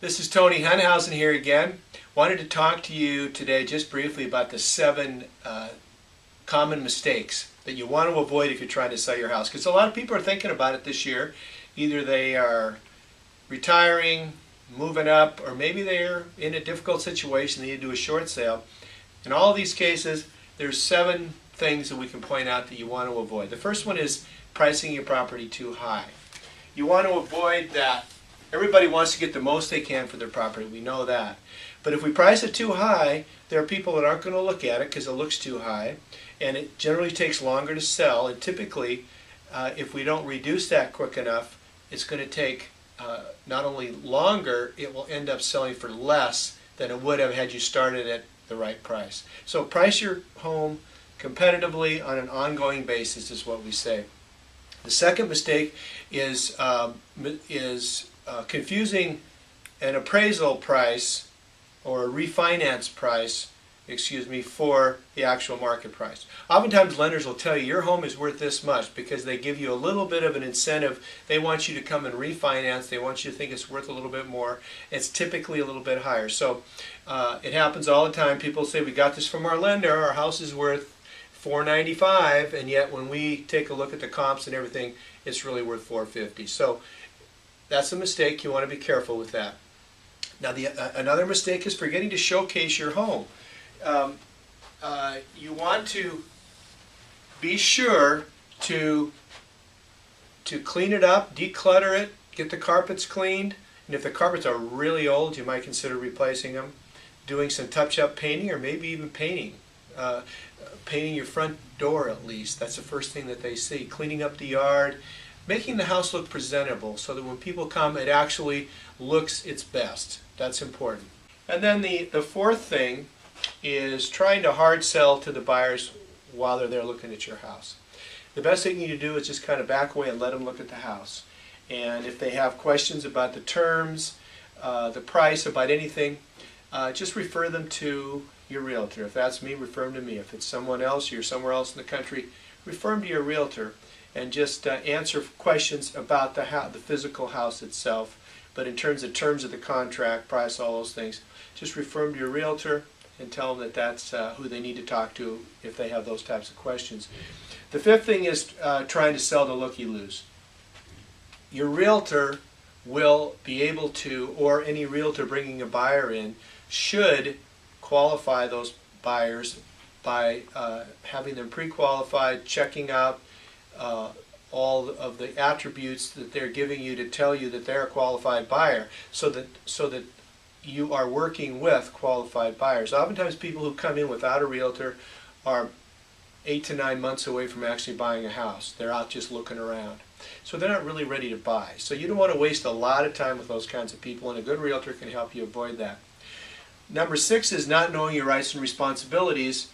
This is Tony Hunthausen here again. Wanted to talk to you today just briefly about the 7 common mistakes that you want to avoid if you're trying to sell your house. Because a lot of people are thinking about it this year. Either they are retiring, moving up, or maybe they're in a difficult situation, they need to do a short sale. In all of these cases, there's 7 things that we can point out that you want to avoid. The first one is pricing your property too high. You want to avoid that. Everybody wants to get the most they can for their property, we know that. But if we price it too high, there are people that aren't going to look at it because it looks too high, and it generally takes longer to sell, and typically if we don't reduce that quick enough, it's going to take not only longer, it will end up selling for less than it would have had you started at the right price. So price your home competitively on an ongoing basis is what we say. The second mistake is confusing an appraisal price or a refinance price, for the actual market price. Oftentimes lenders will tell you your home is worth this much because they give you a little bit of an incentive. They want you to come and refinance. They want you to think it's worth a little bit more. It's typically a little bit higher. So it happens all the time. People say, we got this from our lender. Our house is worth $495, and yet when we take a look at the comps and everything, it's really worth $450. So that's a mistake. You want to be careful with that. Now, another mistake is forgetting to showcase your home. You want to be sure to clean it up, declutter it, get the carpets cleaned, and if the carpets are really old, you might consider replacing them, doing some touch-up painting, or maybe even painting. Painting your front door at least. That's the first thing that they see. Cleaning up the yard, making the house look presentable so that when people come it actually looks its best. That's important. And then the fourth thing is trying to hard sell to the buyers while they're there looking at your house. The best thing you need to do is just kind of back away and let them look at the house. And if they have questions about the terms, the price, about anything, just refer them to your realtor. If that's me, refer them to me. If it's someone else, you're somewhere else in the country, refer them to your realtor and just answer questions about the physical house itself. But in terms of the contract, price, all those things, just refer them to your realtor and tell them that that's who they need to talk to if they have those types of questions. The fifth thing is trying to sell the looky-loos. Your realtor will be able to, or any realtor bringing a buyer in, should qualify those buyers by having them pre-qualified, checking out all of the attributes that they're giving you to tell you that they're a qualified buyer, so that you are working with qualified buyers. Oftentimes people who come in without a realtor are 8 to 9 months away from actually buying a house. They're out just looking around. So they're not really ready to buy. So you don't want to waste a lot of time with those kinds of people, and a good realtor can help you avoid that. Number 6 is not knowing your rights and responsibilities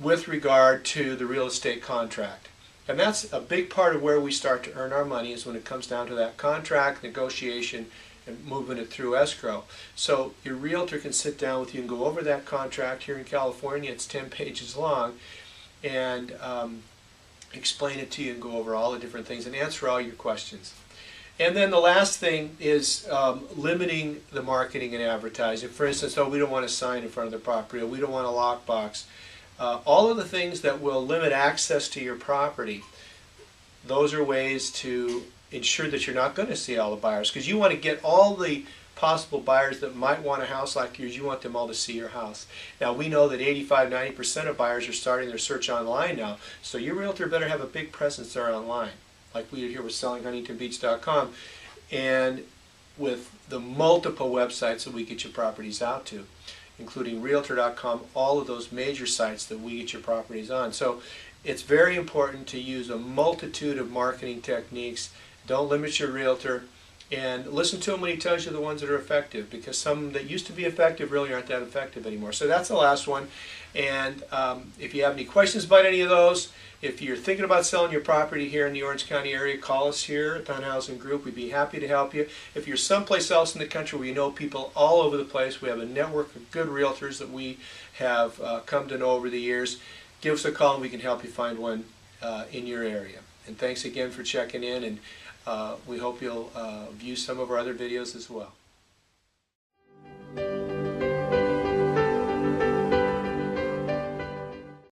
with regard to the real estate contract. And that's a big part of where we start to earn our money, is when it comes down to that contract, negotiation, and moving it through escrow. So your realtor can sit down with you and go over that contract. Here in California, it's 10 pages long, and explain it to you and go over all the different things and answer all your questions. And then the last thing is limiting the marketing and advertising. For instance, we don't want a sign in front of the property, or we don't want a lockbox. All of the things that will limit access to your property, those are ways to ensure that you're not going to see all the buyers, because you want to get all the possible buyers that might want a house like yours. You want them all to see your house. Now, we know that 85–90% of buyers are starting their search online now, so your realtor better have a big presence there online, like we do here with sellinghuntingtonbeach.com, and with the multiple websites that we get your properties out to, including realtor.com, all of those major sites that we get your properties on. So it's very important to use a multitude of marketing techniques. Don't limit your realtor, and listen to him when he tells you the ones that are effective, because some that used to be effective really aren't that effective anymore. So that's the last one. And if you have any questions about any of those, if you're thinking about selling your property here in the Orange County area, call us here at the Hunthausen Group. We'd be happy to help you. If you're someplace else in the country where you know people all over the place, we have a network of good realtors that we have come to know over the years. Give us a call and we can help you find one in your area. And thanks again for checking in, and we hope you'll view some of our other videos as well.